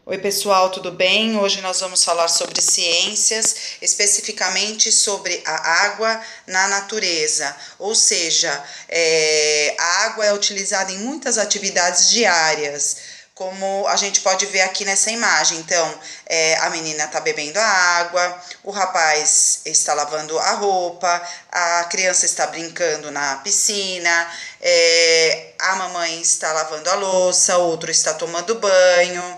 Oi pessoal, tudo bem? Hoje nós vamos falar sobre ciências, especificamente sobre a água na natureza, ou seja, a água é utilizada em muitas atividades diárias, como a gente pode ver aqui nessa imagem. Então, a menina está bebendo a água, o rapaz está lavando a roupa, a criança está brincando na piscina, a mamãe está lavando a louça, outro está tomando banho.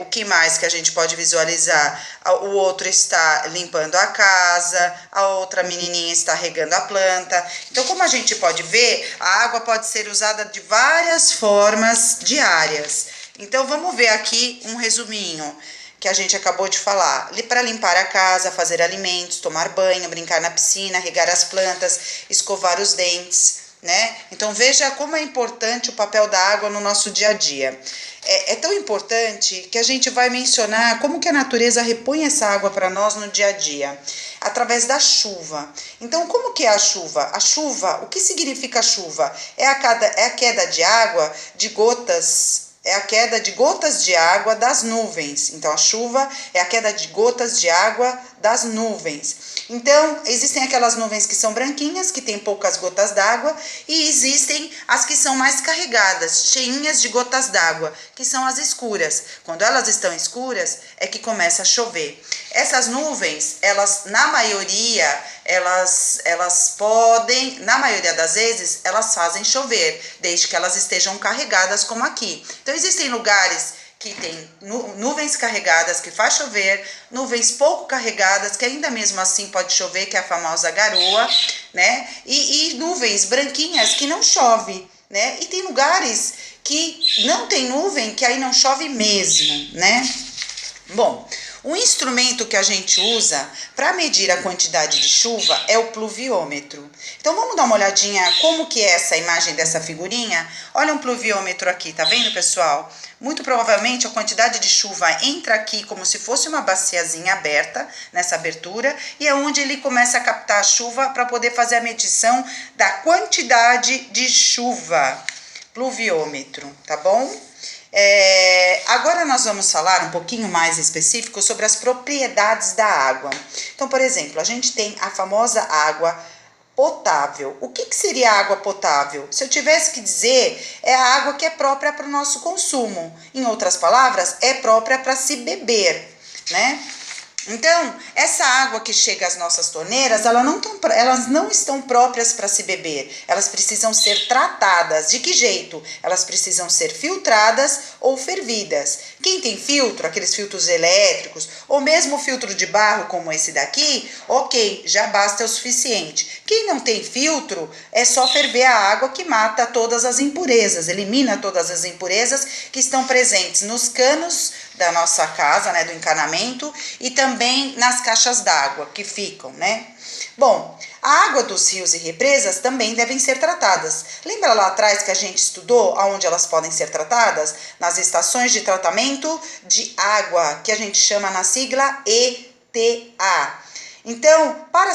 O que mais que a gente pode visualizar? O outro está limpando a casa, a outra menininha está regando a planta. Então, como a gente pode ver, a água pode ser usada de várias formas diárias. Então, vamos ver aqui um resuminho que a gente acabou de falar. Para limpar a casa, fazer alimentos, tomar banho, brincar na piscina, regar as plantas, escovar os dentes, né? Então veja como é importante o papel da água no nosso dia a dia. É tão importante que a gente vai mencionar como que a natureza repõe essa água para nós no dia a dia, através da chuva. Então, como que é a chuva? A chuva, o que significa a chuva? É a queda de água, de gotas. É a queda de gotas de água das nuvens. Então, a chuva é a queda de gotas de água das nuvens. Então, existem aquelas nuvens que são branquinhas, que tem poucas gotas d'água, e existem as que são mais carregadas, cheinhas de gotas d'água, que são as escuras. Quando elas estão escuras, é que começa a chover. Essas nuvens, elas, na maioria, elas podem, na maioria das vezes, elas fazem chover, desde que elas estejam carregadas, como aqui. Então, existem lugares que tem nuvens carregadas, que faz chover, nuvens pouco carregadas, que ainda mesmo assim pode chover, que é a famosa garoa, né? E nuvens branquinhas, que não chove, né? E tem lugares que não tem nuvem, que aí não chove mesmo, né? Bom, o instrumento que a gente usa para medir a quantidade de chuva é o pluviômetro. Então vamos dar uma olhadinha como que é essa imagem dessa figurinha. Olha um pluviômetro aqui, tá vendo, pessoal? Muito provavelmente a quantidade de chuva entra aqui como se fosse uma baciazinha aberta, nessa abertura, e é onde ele começa a captar a chuva para poder fazer a medição da quantidade de chuva. Pluviômetro, tá bom? Agora nós vamos falar um pouquinho mais específico sobre as propriedades da água. Então, por exemplo, a gente tem a famosa água potável. O que seria água potável? Se eu tivesse que dizer, é a água que é própria para o nosso consumo. Em outras palavras, é própria para se beber, né? Então, essa água que chega às nossas torneiras, elas não estão próprias para se beber. Elas precisam ser tratadas. De que jeito? Elas precisam ser filtradas ou fervidas. Quem tem filtro, aqueles filtros elétricos, ou mesmo filtro de barro como esse daqui, ok, já basta, é o suficiente. Quem não tem filtro, é só ferver a água que mata todas as impurezas, elimina todas as impurezas que estão presentes nos canos da nossa casa, né, do encanamento, e também nas caixas d'água que ficam, né? Bom, a água dos rios e represas também devem ser tratadas. Lembra lá atrás que a gente estudou aonde elas podem ser tratadas? Nas estações de tratamento de água, que a gente chama na sigla ETA. Então, para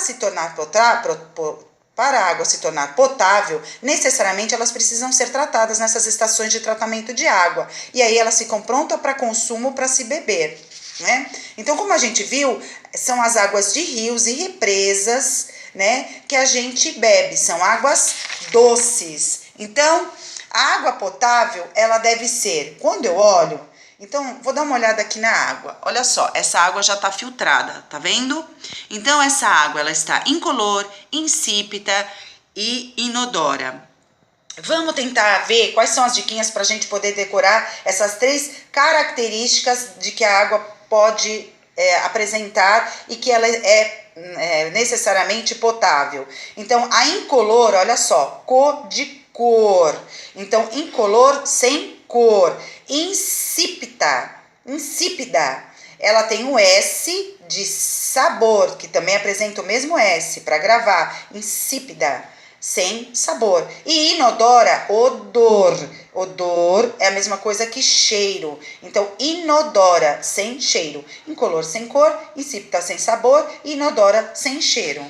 a água se tornar potável, necessariamente elas precisam ser tratadas nessas estações de tratamento de água. E aí elas ficam prontas para consumo, para se beber, né? Então, como a gente viu, são as águas de rios e represas, né, que a gente bebe. São águas doces. Então, a água potável, ela deve ser, quando eu olho... Então, vou dar uma olhada aqui na água. Olha só, essa água já está filtrada, tá vendo? Então, essa água, ela está incolor, insípida e inodora. Vamos tentar ver quais são as diquinhas para a gente poder decorar essas 3 características de que a água pode apresentar e que ela é necessariamente potável. Então, a incolor, olha só, cor de cor. Então, incolor, sem cor. Insípida, ela tem o S de sabor, que também apresenta o mesmo S para gravar. Insípida, sem sabor. E inodora, odor. Odor é a mesma coisa que cheiro. Então, inodora, sem cheiro. Incolor, sem cor. Insípida, sem sabor. E inodora, sem cheiro.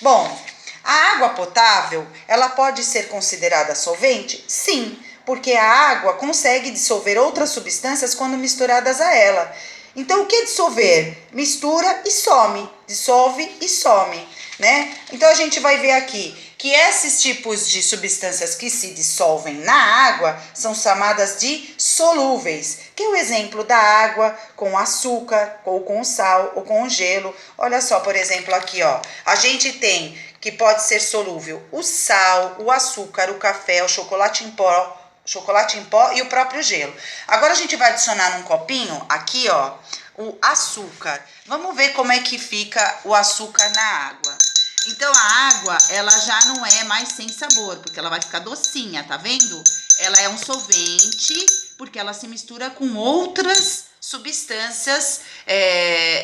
Bom, a água potável, ela pode ser considerada solvente? Sim, Porque a água consegue dissolver outras substâncias quando misturadas a ela. Então, o que é dissolver? Mistura e some, dissolve e some, né? Então, a gente vai ver aqui que esses tipos de substâncias que se dissolvem na água são chamadas de solúveis, que é o exemplo da água com açúcar, ou com sal, ou com gelo. Olha só, por exemplo, aqui, ó, a gente tem que pode ser solúvel o sal, o açúcar, o café, o chocolate em pó e o próprio gelo. Agora a gente vai adicionar num copinho, aqui ó, o açúcar. Vamos ver como é que fica o açúcar na água. Então a água, ela já não é mais sem sabor, porque ela vai ficar docinha, tá vendo? Ela é um solvente, porque ela se mistura com outras substâncias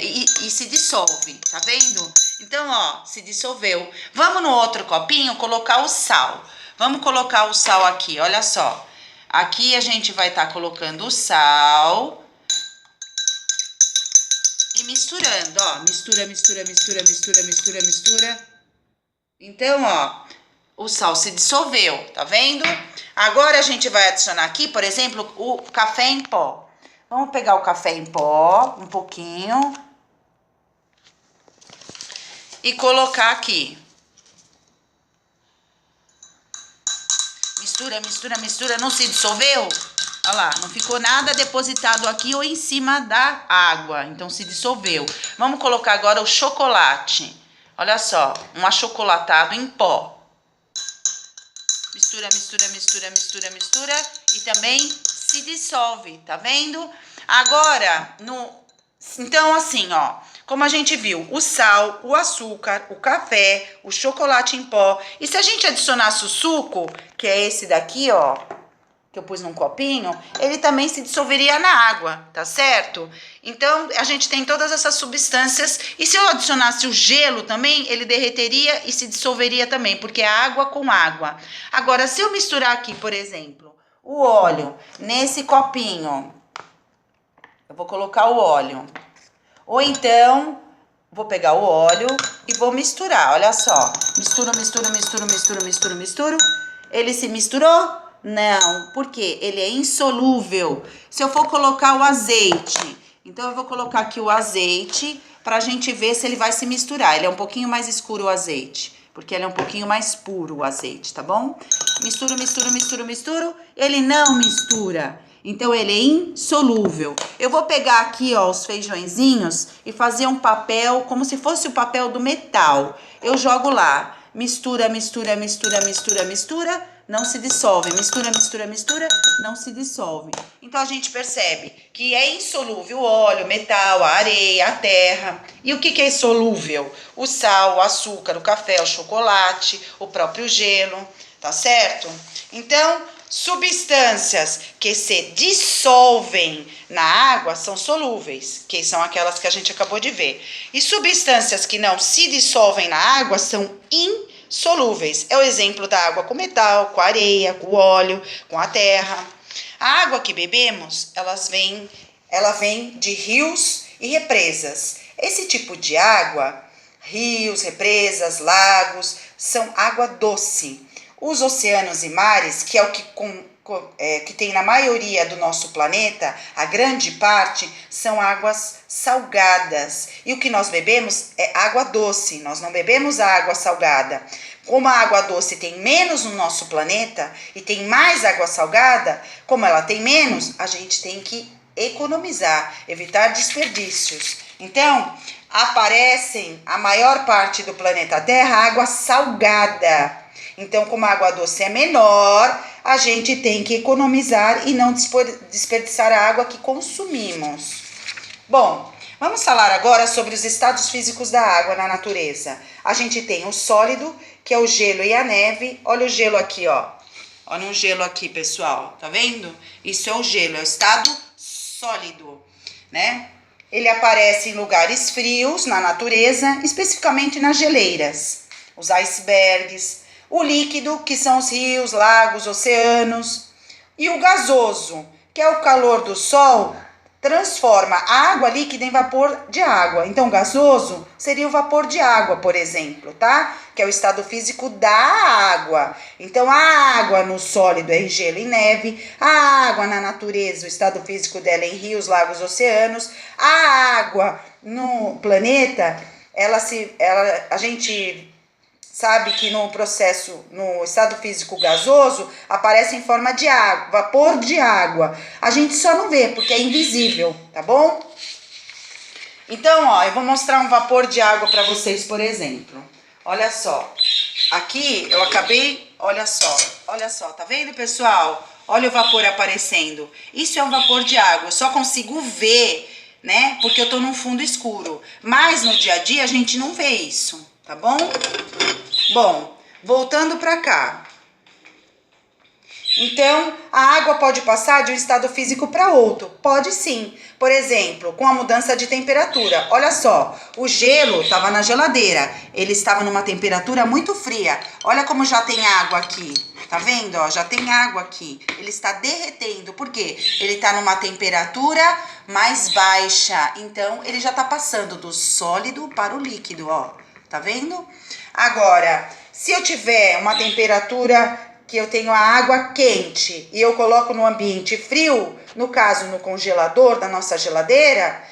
e se dissolve, tá vendo? Então, ó, se dissolveu. Vamos no outro copinho colocar o sal. Vamos colocar o sal aqui, olha só. Aqui a gente vai estar colocando o sal e misturando, ó. Mistura, mistura, mistura, mistura, mistura, mistura. Então, ó, o sal se dissolveu, tá vendo? Agora a gente vai adicionar aqui, por exemplo, o café em pó. Vamos pegar o café em pó, um pouquinho. E colocar aqui. Mistura, mistura, mistura. Não se dissolveu? Olha lá, não ficou nada depositado aqui ou em cima da água. Então, se dissolveu. Vamos colocar agora o chocolate. Olha só, um achocolatado em pó. Mistura, mistura, mistura, mistura, mistura. E também se dissolve, tá vendo? Agora, então assim, ó. Como a gente viu, o sal, o açúcar, o café, o chocolate em pó. E se a gente adicionasse o suco, que é esse daqui, ó, que eu pus num copinho, ele também se dissolveria na água, tá certo? Então, a gente tem todas essas substâncias. E se eu adicionasse o gelo também, ele derreteria e se dissolveria também, porque é água com água. Agora, se eu misturar aqui, por exemplo, o óleo nesse copinho, eu vou colocar o óleo. Ou então, vou pegar o óleo e vou misturar, olha só. Misturo, misturo, misturo, misturo, misturo, misturo. Ele se misturou? Não, porque ele é insolúvel. Se eu for colocar o azeite, então eu vou colocar aqui o azeite pra gente ver se ele vai se misturar. Ele é um pouquinho mais escuro o azeite, porque ele é um pouquinho mais puro o azeite, tá bom? Misturo, misturo, misturo, misturo. Ele não mistura. Então, ele é insolúvel. Eu vou pegar aqui, ó, os feijõezinhos e fazer um papel, como se fosse o papel do metal. Eu jogo lá. Mistura, mistura, mistura, mistura, mistura. Não se dissolve. Mistura, mistura, mistura. Não se dissolve. Então, a gente percebe que é insolúvel o óleo, o metal, a areia, a terra. E o que é solúvel? O sal, o açúcar, o café, o chocolate, o próprio gelo. Tá certo? Então, substâncias que se dissolvem na água são solúveis, que são aquelas que a gente acabou de ver. E substâncias que não se dissolvem na água são insolúveis. É o exemplo da água com metal, com areia, com óleo, com a terra. A água que bebemos, ela vem de rios e represas. Esse tipo de água, rios, represas, lagos, são água doce. Os oceanos e mares, que é o que tem na maioria do nosso planeta, a grande parte, são águas salgadas. E o que nós bebemos é água doce, nós não bebemos a água salgada. Como a água doce tem menos no nosso planeta e tem mais água salgada, como ela tem menos, a gente tem que economizar, evitar desperdícios. Então, aparecem a maior parte do planeta Terra água salgada. Então, como a água doce é menor, a gente tem que economizar e não desperdiçar a água que consumimos. Bom, vamos falar agora sobre os estados físicos da água na natureza. A gente tem o sólido, que é o gelo e a neve. Olha o gelo aqui, ó. Olha um gelo aqui, pessoal. Tá vendo? Isso é o gelo, é o estado sólido, né? Ele aparece em lugares frios na natureza, especificamente nas geleiras, os icebergs. O líquido, que são os rios, lagos, oceanos. E o gasoso, que é o calor do sol transforma a água líquida em vapor de água. Então, gasoso seria o vapor de água, por exemplo, tá? Que é o estado físico da água. Então, a água no sólido é em gelo e neve, a água na natureza, o estado físico dela é em rios, lagos, oceanos, a água no planeta, a gente sabe que no processo, no estado físico gasoso, aparece em forma de água, vapor de água. A gente só não vê, porque é invisível, tá bom? Então, ó, eu vou mostrar um vapor de água para vocês, por exemplo. Olha só. Aqui eu acabei, olha só, tá vendo, pessoal? Olha o vapor aparecendo. Isso é um vapor de água, eu só consigo ver, né? Porque eu tô num fundo escuro. Mas no dia a dia a gente não vê isso, tá bom? Bom, voltando para cá. Então, a água pode passar de um estado físico para outro? Pode sim. Por exemplo, com a mudança de temperatura. Olha só, o gelo estava na geladeira. Ele estava numa temperatura muito fria. Olha como já tem água aqui. Tá vendo? Ó, já tem água aqui. Ele está derretendo. Por quê? Ele está numa temperatura mais baixa. Então, ele já está passando do sólido para o líquido, ó. Tá vendo? Agora, se eu tiver uma temperatura que eu tenho a água quente e eu coloco no ambiente frio, no caso no congelador da nossa geladeira,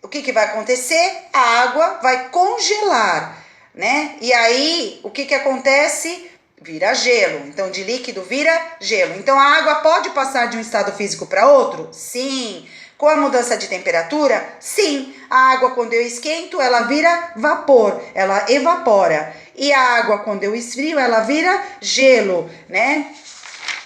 o que vai acontecer? A água vai congelar, né? E aí, o que acontece? Vira gelo. Então, de líquido vira gelo. Então, a água pode passar de um estado físico para outro? Sim. Com a mudança de temperatura? Sim. A água, quando eu esquento, ela vira vapor, ela evapora. E a água, quando eu esfrio, ela vira gelo, né?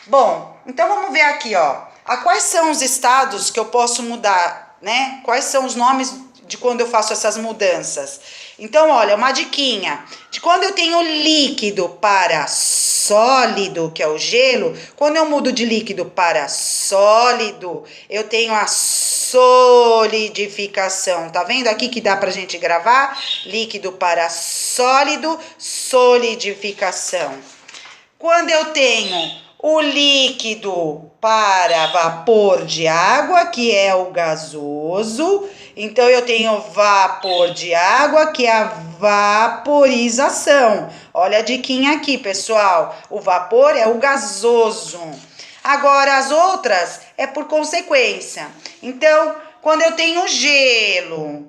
Bom, então vamos ver aqui, ó. Quais são os estados que eu posso mudar, né? Quais são os nomes de quando eu faço essas mudanças? Então, olha, uma diquinha. De quando eu tenho líquido para sólido, que é o gelo, quando eu mudo de líquido para sólido, eu tenho a solidificação. Tá vendo aqui que dá pra gente gravar? Líquido para sólido, solidificação. Quando eu tenho o líquido para vapor de água, que é o gasoso, então eu tenho vapor de água, que é a vaporização. Olha a diquinha aqui, pessoal. O vapor é o gasoso. Agora, as outras é por consequência. Então, quando eu tenho gelo,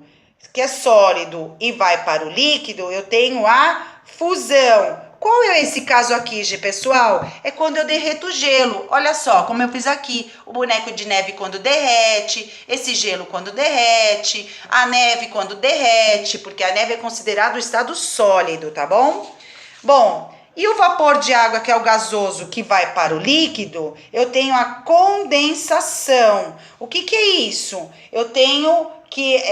que é sólido, e vai para o líquido, eu tenho a fusão. Qual é esse caso aqui, pessoal? É quando eu derreto o gelo. Olha só, como eu fiz aqui. O boneco de neve quando derrete, esse gelo quando derrete, a neve quando derrete, porque a neve é considerado o estado sólido, tá bom? Bom, e o vapor de água, que é o gasoso, que vai para o líquido, eu tenho a condensação. O que é isso? Eu tenho que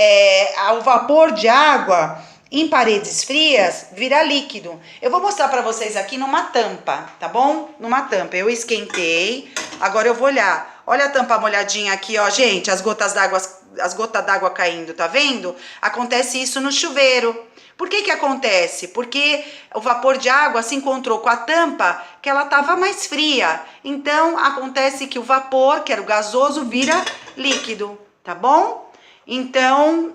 o vapor de água em paredes frias vira líquido. Eu vou mostrar para vocês aqui numa tampa, tá bom? Numa tampa. Eu esquentei, agora eu vou olhar. Olha a tampa molhadinha aqui, ó, gente, as gotas d'água caindo, tá vendo? Acontece isso no chuveiro. Por que acontece? Porque o vapor de água se encontrou com a tampa que ela estava mais fria. Então, acontece que o vapor, que era o gasoso, vira líquido, tá bom? Então,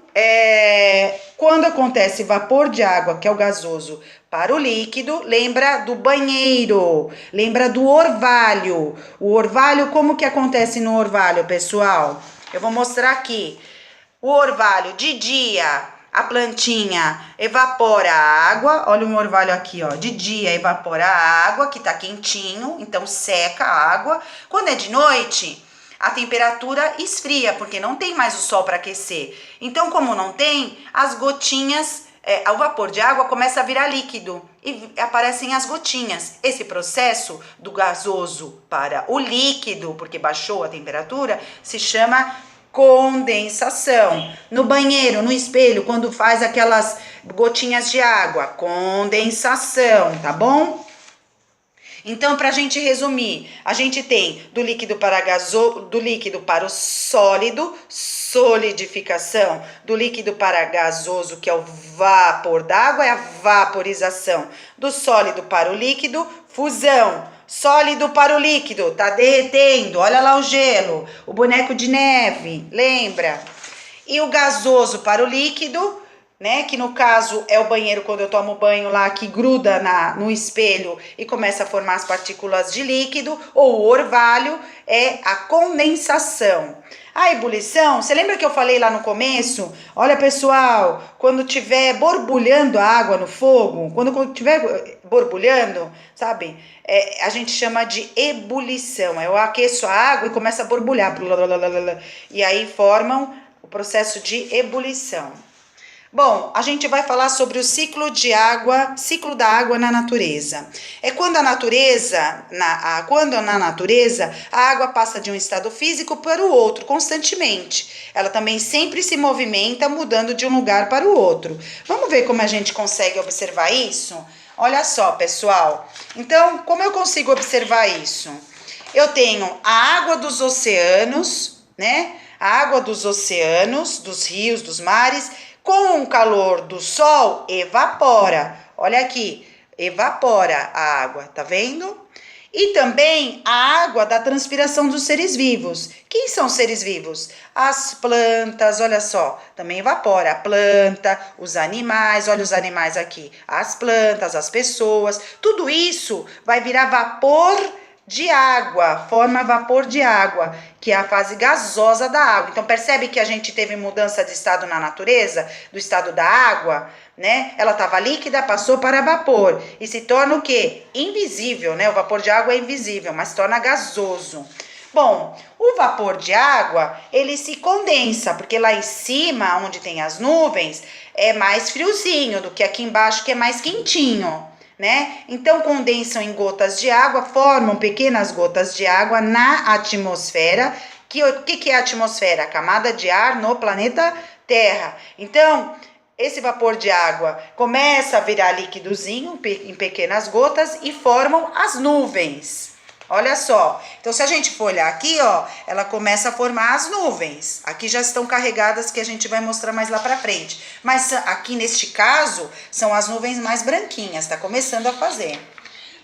quando acontece vapor de água, que é o gasoso, para o líquido, lembra do banheiro, lembra do orvalho. O orvalho, como que acontece no orvalho, pessoal? Eu vou mostrar aqui. O orvalho de dia, a plantinha evapora a água, olha um orvalho aqui, ó, de dia evapora a água, que tá quentinho, então seca a água. Quando é de noite, a temperatura esfria, porque não tem mais o sol para aquecer. Então, como não tem, as gotinhas, o vapor de água começa a virar líquido e aparecem as gotinhas. Esse processo do gasoso para o líquido, porque baixou a temperatura, se chama condensação. No banheiro, no espelho, quando faz aquelas gotinhas de água, condensação, tá bom? Então, para a gente resumir, a gente tem do líquido para o sólido, solidificação, do líquido para gasoso, que é o vapor d'água, é a vaporização, do sólido para o líquido, fusão. sólido para o líquido, tá derretendo, olha lá o gelo, o boneco de neve, lembra? E o gasoso para o líquido, né, que no caso é o banheiro quando eu tomo banho lá, que gruda no espelho e começa a formar as partículas de líquido, ou o orvalho é a condensação. A ebulição, você lembra que eu falei lá no começo? Olha, pessoal, quando tiver borbulhando a água no fogo, quando tiver borbulhando, sabe? A gente chama de ebulição. Eu aqueço a água e começa a borbulhar. E aí formam o processo de ebulição. Bom, a gente vai falar sobre o ciclo da água na natureza. É quando na natureza a água passa de um estado físico para o outro constantemente. Ela também sempre se movimenta, mudando de um lugar para o outro. Vamos ver como a gente consegue observar isso? Olha só, pessoal. Então, como eu consigo observar isso? Eu tenho a água dos oceanos, né? A água dos oceanos, dos rios, dos mares, com o calor do sol, evapora. Olha aqui, evapora a água, tá vendo? E também a água da transpiração dos seres vivos. Quem são os seres vivos? As plantas, olha só, também evapora a planta, os animais, olha os animais aqui, as plantas, as pessoas, tudo isso vai virar vapor de água, forma vapor de água, que é a fase gasosa da água. Então percebe que a gente teve mudança de estado na natureza, do estado da água, né? Ela estava líquida, passou para vapor e se torna o quê? Invisível, né? O vapor de água é invisível, mas se torna gasoso. Bom, o vapor de água, ele se condensa, porque lá em cima, onde tem as nuvens, é mais friozinho do que aqui embaixo, que é mais quentinho, né? Então condensam em gotas de água, formam pequenas gotas de água na atmosfera. O que é a atmosfera? A camada de ar no planeta Terra. Então, esse vapor de água começa a virar líquidozinho em pequenas gotas e formam as nuvens. Olha só, então se a gente for olhar aqui, ó, ela começa a formar as nuvens. Aqui já estão carregadas, que a gente vai mostrar mais lá pra frente. Mas aqui neste caso, são as nuvens mais branquinhas, tá começando a fazer.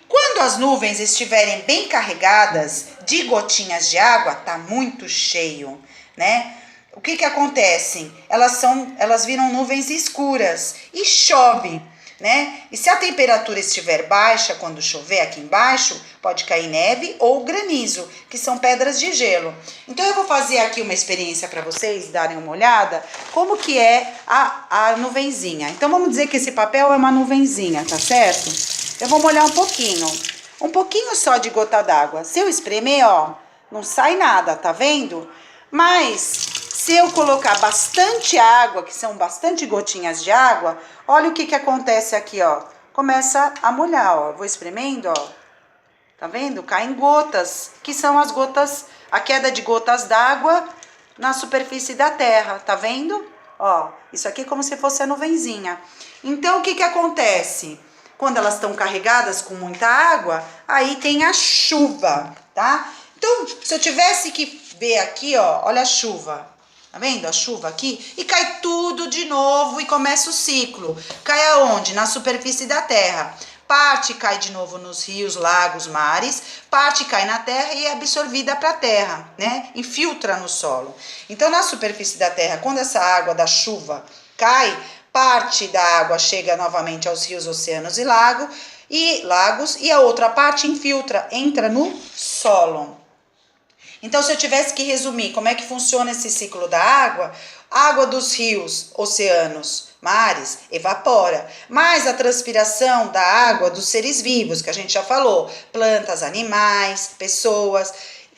Quando as nuvens estiverem bem carregadas de gotinhas de água, tá muito cheio, né? O que acontece? Elas viram nuvens escuras e chove, né? E se a temperatura estiver baixa, quando chover aqui embaixo, pode cair neve ou granizo, que são pedras de gelo. Então eu vou fazer aqui uma experiência para vocês darem uma olhada como que é a nuvenzinha. Então vamos dizer que esse papel é uma nuvenzinha, tá certo? Eu vou molhar um pouquinho só de gota d'água. Se eu espremer, ó, não sai nada, tá vendo? Mas se eu colocar bastante água, que são bastante gotinhas de água, olha o que acontece aqui, ó. Começa a molhar, ó. Eu vou espremendo, ó. Tá vendo? Caem gotas, que são as gotas, a queda de gotas d'água na superfície da terra, tá vendo? Ó, isso aqui é como se fosse a nuvenzinha. Então, o que acontece? Quando elas estão carregadas com muita água, aí tem a chuva, tá? Então, se eu tivesse que ver aqui, ó, olha a chuva. Tá vendo a chuva aqui? E cai tudo de novo e começa o ciclo. Cai aonde? Na superfície da terra. Parte cai de novo nos rios, lagos, mares. Parte cai na terra e é absorvida para a terra, né? Infiltra no solo. Então, na superfície da terra, quando essa água da chuva cai, parte da água chega novamente aos rios, oceanos e lagos, e a outra parte infiltra, entra no solo. Então, se eu tivesse que resumir como é que funciona esse ciclo da água, a água dos rios, oceanos, mares, evapora. Mas a transpiração da água dos seres vivos, que a gente já falou, plantas, animais, pessoas,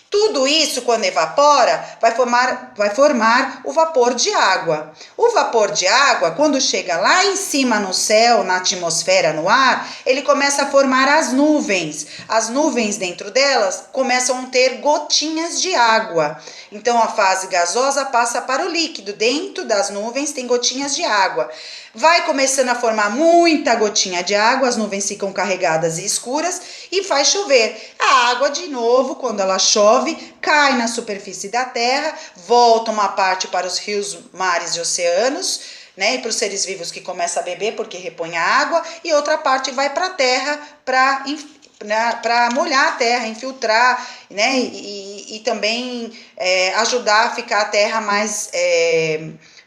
tudo isso, quando evapora, vai formar o vapor de água. O vapor de água, quando chega lá em cima no céu, na atmosfera, no ar, ele começa a formar as nuvens. As nuvens dentro delas começam a ter gotinhas de água. Então, a fase gasosa passa para o líquido. Dentro das nuvens tem gotinhas de água. Vai começando a formar muita gotinha de água, as nuvens ficam carregadas e escuras e faz chover. A água, de novo, quando ela chove, cai na superfície da terra, volta uma parte para os rios, mares e oceanos, né? E para os seres vivos que começam a beber porque repõe a água, e outra parte vai para a terra para molhar a terra, infiltrar, né? E também ajudar a ficar a terra mais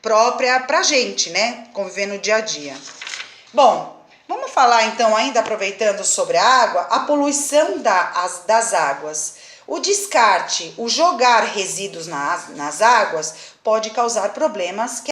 própria para a gente, né? Conviver no dia a dia. Bom, vamos falar então, ainda aproveitando sobre a água, a poluição das águas. O descarte, o jogar resíduos nas águas pode causar problemas que